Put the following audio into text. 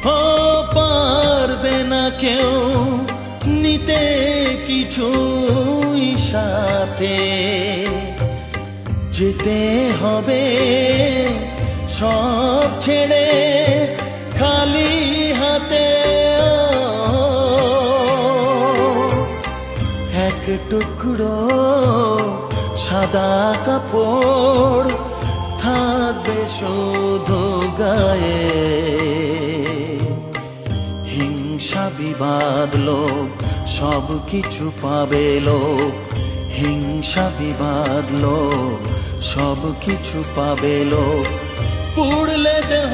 ও পারবে না কেউ নিতে কিছুই সাথে, যেতে হবে সব ছেড়ে খালি হাতে। এক টুকরো সাদা কাপড় থাকবে শুধু গায়ে, হিংসা বিবাদ লোক সব কিছু পাবে লোক, হিংসা বিবাদ লোক সব কিছু পাবে লোক। পুড়লে দেহ